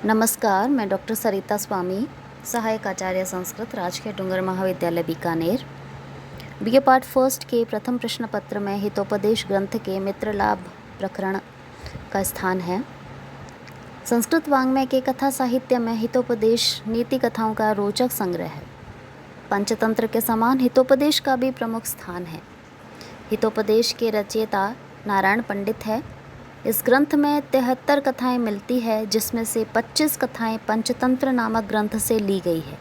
नमस्कार, मैं डॉक्टर सरिता स्वामी, सहायक आचार्य संस्कृत, राजकीय डूंगर महाविद्यालय बीकानेर। बीए पार्ट फर्स्ट के प्रथम प्रश्न पत्र में हितोपदेश ग्रंथ के मित्र लाभ प्रकरण का स्थान है। संस्कृत वाङ्मय के कथा साहित्य में हितोपदेश नीति कथाओं का रोचक संग्रह है। पंचतंत्र के समान हितोपदेश का भी प्रमुख स्थान है। हितोपदेश के रचयिता नारायण पंडित है। इस ग्रंथ में 73 कथाएं मिलती है, जिसमें से 25 कथाएं पंचतंत्र नामक ग्रंथ से ली गई है।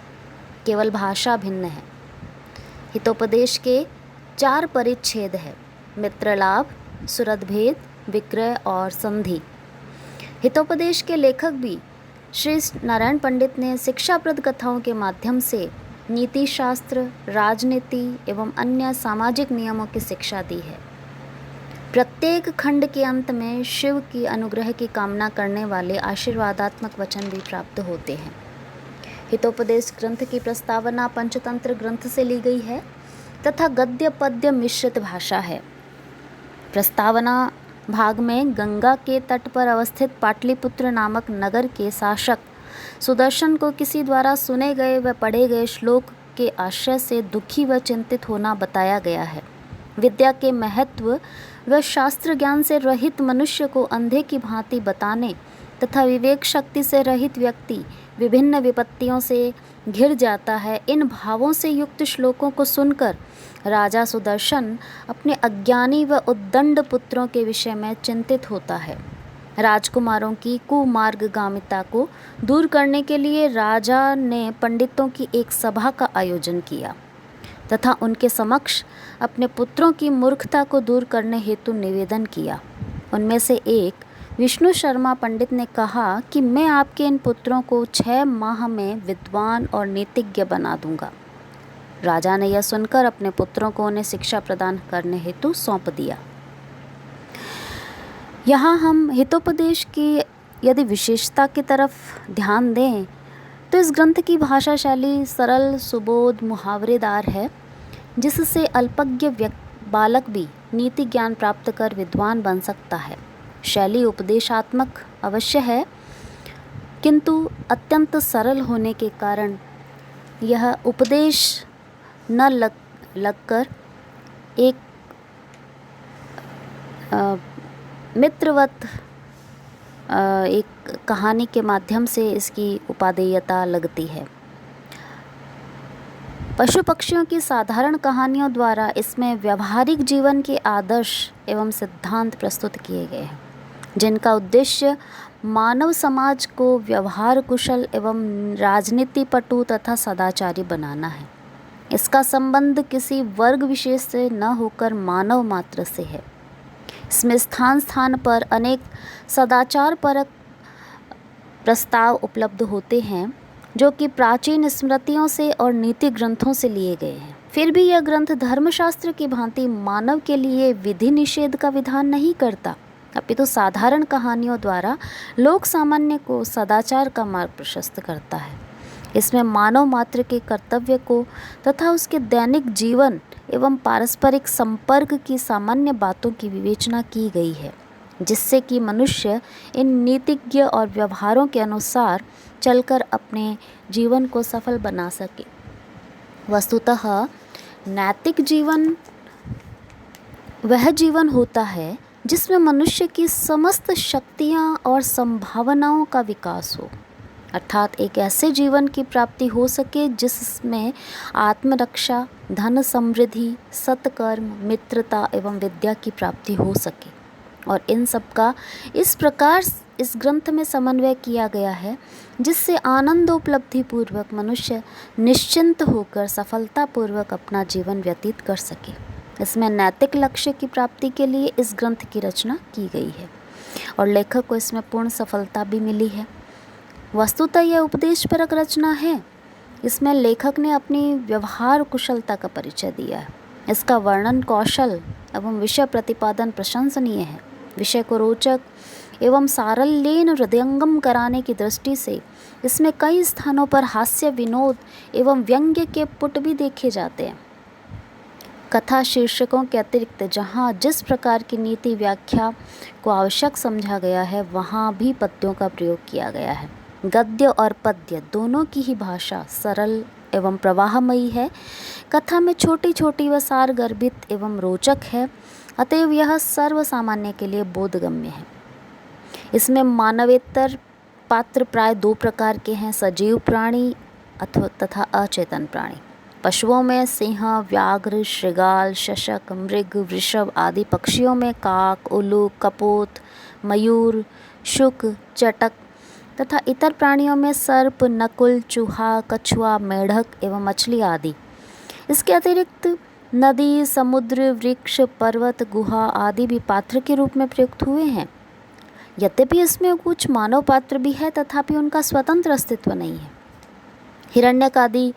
केवल भाषा भिन्न है। हितोपदेश के 4 परिच्छेद है: मित्रलाभ, सुरतभेद, विक्रय और संधि। हितोपदेश के लेखक भी श्री नारायण पंडित ने शिक्षाप्रद कथाओं के माध्यम से नीति शास्त्र, राजनीति एवं अन्य सामाजिक नियमों की शिक्षा दी है। प्रत्येक खंड के अंत में शिव की अनुग्रह की कामना करने वाले आशीर्वादात्मक वचन भी प्राप्त होते हैं। हितोपदेश ग्रंथ की प्रस्तावना पंचतंत्र ग्रंथ से ली गई है तथा गद्य पद्य मिश्रित भाषा है। प्रस्तावना भाग में गंगा के तट पर अवस्थित पाटलिपुत्र नामक नगर के शासक सुदर्शन को किसी द्वारा सुने गए व पढ़े गए श्लोक के आश्रय से दुखी व चिंतित होना बताया गया है। विद्या के महत्व व शास्त्र ज्ञान से रहित मनुष्य को अंधे की भांति बताने तथा विवेक शक्ति से रहित व्यक्ति विभिन्न विपत्तियों से घिर जाता है। इन भावों से युक्त श्लोकों को सुनकर राजा सुदर्शन अपने अज्ञानी व उद्दंड पुत्रों के विषय में चिंतित होता है। राजकुमारों की कुमार्गगामिता को दूर करने के लिए राजा ने पंडितों की एक सभा का आयोजन किया तथा उनके समक्ष अपने पुत्रों की मूर्खता को दूर करने हेतु निवेदन किया। उनमें से एक विष्णु शर्मा पंडित ने कहा कि मैं आपके इन पुत्रों को 6 माह में विद्वान और नीतिज्ञ बना दूंगा। राजा ने यह सुनकर अपने पुत्रों को उन्हें शिक्षा प्रदान करने हेतु सौंप दिया। यहाँ हम हितोपदेश की यदि विशेषता की तरफ ध्यान दें तो इस ग्रंथ की भाषा शैली सरल, सुबोध, मुहावरेदार है, जिससे अल्पज्ञ बालक भी नीति ज्ञान प्राप्त कर विद्वान बन सकता है। शैली उपदेशात्मक अवश्य है, किंतु अत्यंत सरल होने के कारण यह उपदेश न लगकर एक मित्रवत एक कहानी के माध्यम से इसकी उपादेयता लगती है। पशु पक्षियों की साधारण कहानियों द्वारा इसमें व्यवहारिक जीवन के आदर्श एवं सिद्धांत प्रस्तुत किए गए हैं, जिनका उद्देश्य मानव समाज को व्यवहार कुशल एवं राजनीति पटु तथा सदाचारी बनाना है। इसका संबंध किसी वर्ग विशेष से न होकर मानव मात्र से है। इसमें स्थान स्थान पर अनेक सदाचार परक प्रस्ताव उपलब्ध होते हैं, जो कि प्राचीन स्मृतियों से और नीति ग्रंथों से लिए गए हैं। फिर भी यह ग्रंथ धर्मशास्त्र की भांति मानव के लिए विधि निषेध का विधान नहीं करता, अपितु साधारण कहानियों द्वारा लोक सामान्य को सदाचार का मार्ग प्रशस्त करता है। इसमें मानव मात्र के कर्तव्य को तथा उसके दैनिक जीवन एवं पारस्परिक संपर्क की सामान्य बातों की विवेचना की गई है, जिससे कि मनुष्य इन नीतिज्ञ और व्यवहारों के अनुसार चलकर अपने जीवन को सफल बना सके। वस्तुतः नैतिक जीवन वह जीवन होता है जिसमें मनुष्य की समस्त शक्तियाँ और संभावनाओं का विकास हो, अर्थात एक ऐसे जीवन की प्राप्ति हो सके जिसमें आत्मरक्षा, धन समृद्धि, सत्कर्म, मित्रता एवं विद्या की प्राप्ति हो सके। और इन सब का इस प्रकार इस ग्रंथ में समन्वय किया गया है, जिससे आनंदोपलब्धि पूर्वक मनुष्य निश्चिंत होकर सफलतापूर्वक अपना जीवन व्यतीत कर सके। इसमें नैतिक लक्ष्य की प्राप्ति के लिए इस ग्रंथ की रचना की गई है और लेखक को इसमें पूर्ण सफलता भी मिली है। वस्तुतः यह उपदेशपरक रचना है। इसमें लेखक ने अपनी व्यवहार कुशलता का परिचय दिया है। इसका वर्णन कौशल एवं विषय प्रतिपादन प्रशंसनीय है। विषय को रोचक एवं सारल्येन हृदयंगम कराने की दृष्टि से इसमें कई स्थानों पर हास्य, विनोद एवं व्यंग्य के पुट भी देखे जाते हैं। कथा शीर्षकों के अतिरिक्त जहाँ जिस प्रकार की नीति व्याख्या को आवश्यक समझा गया है, वहाँ भी पद्यों का प्रयोग किया गया है। गद्य और पद्य दोनों की ही भाषा सरल एवं प्रवाहमयी है। कथा में छोटी छोटी व सार गर्भित एवं रोचक है, अतएव यह सर्व सामान्य के लिए बोधगम्य है। इसमें मानवेतर पात्र प्राय दो प्रकार के हैं, सजीव प्राणी अथवा तथा अचेतन प्राणी। पशुओं में सिंह, व्याघ्र, श्रृगाल, शशक, मृग, वृषभ आदि। पक्षियों में काक, उल्लूक, कपोत, मयूर, शुक, चटक तथा इतर प्राणियों में सर्प, नकुल, चूहा, कछुआ, मेढक एवं मछली आदि। इसके अतिरिक्त नदी, समुद्र, वृक्ष, पर्वत, गुहा आदि भी पात्र के रूप में प्रयुक्त हुए हैं। यद्यपि इसमें कुछ मानव पात्र भी है, तथापि उनका स्वतंत्र अस्तित्व नहीं है। हिरण्यक आदि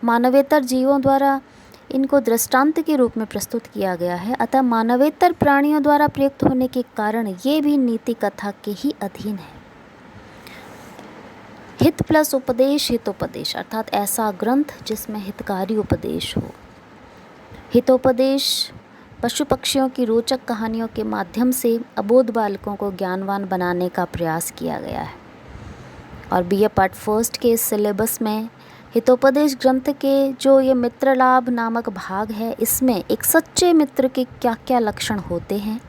मानवेतर जीवों द्वारा इनको दृष्टांत के रूप में प्रस्तुत किया गया है, अतः मानवेतर प्राणियों द्वारा प्रयुक्त होने के कारण ये भी नीति कथा के ही अधीन है। हित प्लस उपदेश, हितोपदेश अर्थात ऐसा ग्रंथ जिसमें हितकारी उपदेश हो। हितोपदेश पशु पक्षियों की रोचक कहानियों के माध्यम से अबोध बालकों को ज्ञानवान बनाने का प्रयास किया गया है। और बीए पार्ट फर्स्ट के सिलेबस में हितोपदेश ग्रंथ के जो ये मित्र लाभ नामक भाग है, इसमें एक सच्चे मित्र के क्या क्या लक्षण होते हैं,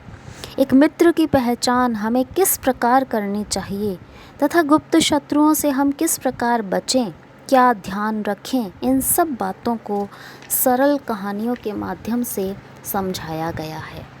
एक मित्र की पहचान हमें किस प्रकार करनी चाहिए तथा गुप्त शत्रुओं से हम किस प्रकार बचें, क्या ध्यान रखें, इन सब बातों को सरल कहानियों के माध्यम से समझाया गया है।